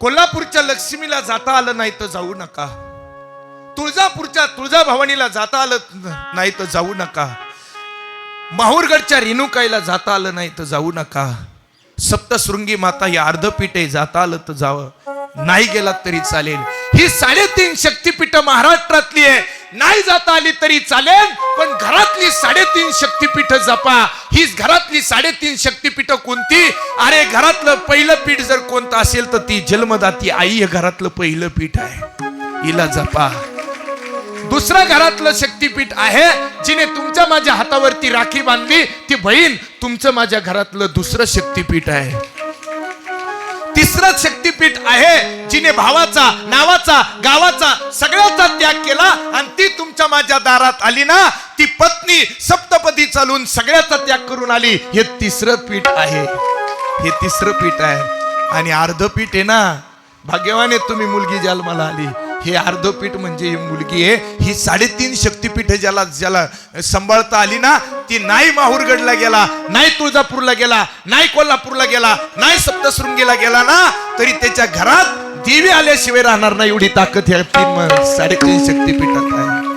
कोल्हापूरच्या लक्ष्मीला जाता आलं नाही तर जाऊ नका, तुळजापूरच्या तुळजाभवानीला जाता आलं नाही तर जाऊ नका, माहूरगडच्या रेणुकाईला जाता आलं नाही तर जाऊ नका, सप्तशृंगी माता ही अर्धपीठ आहे, जाता आलं तर जावं, नाही गेलात तरी चालेल. ही 3.5 शक्तिपीठ महाराष्ट्रातली आहे, नाही जाता आली तरी चालेल, पण घरातली 3.5 शक्तिपीठ जपा. ही घरातली 3.5 शक्तिपीठ कोणती? अरे घरातलं पहिलं पीठ जर कोणतं असेल तर ती जन्मदाती आई हे घरातलं पहिलं पीठ आहे, हिला जपा. दुसरं घरातलं शक्तिपीठ आहे जिने तुमच्या माझ्या हातावरती राखी बांधली, ती बहीण तुमचं माझ्या घरातलं दुसरं शक्तिपीठ आहे. तिसरं शक्तिपीठ आहे जिने भावाचा, नावाचा, गावाचा सगळ्याचा त्याग केला आणि ती तुमच्या माझ्या दारात आली ना, ती पत्नी सप्तपदी चालून सगळ्याचा त्याग करून आली. हे तिसरं पीठ आहे, हे तिसरं पीठ आहे. आणि अर्धपीठ आहे ना, भाग्यवान आहे तुम्ही मुलगी जन्माला आली. हे अर्धपीठ म्हणजे ही मुलगी आहे. ही 3.5 शक्तिपीठ ज्याला ज्याला सांभाळता आली ना, ती नाही माहूरगडला गेला, नाही तुळजापूरला गेला, नाही कोल्हापूरला गेला, नाही सप्तशृंगीला गेला ना, तरी त्याच्या घरात देवी आल्याशिवाय राहणार नाही. एवढी ताकद ह्या 3.5 शक्तिपीठात आहे.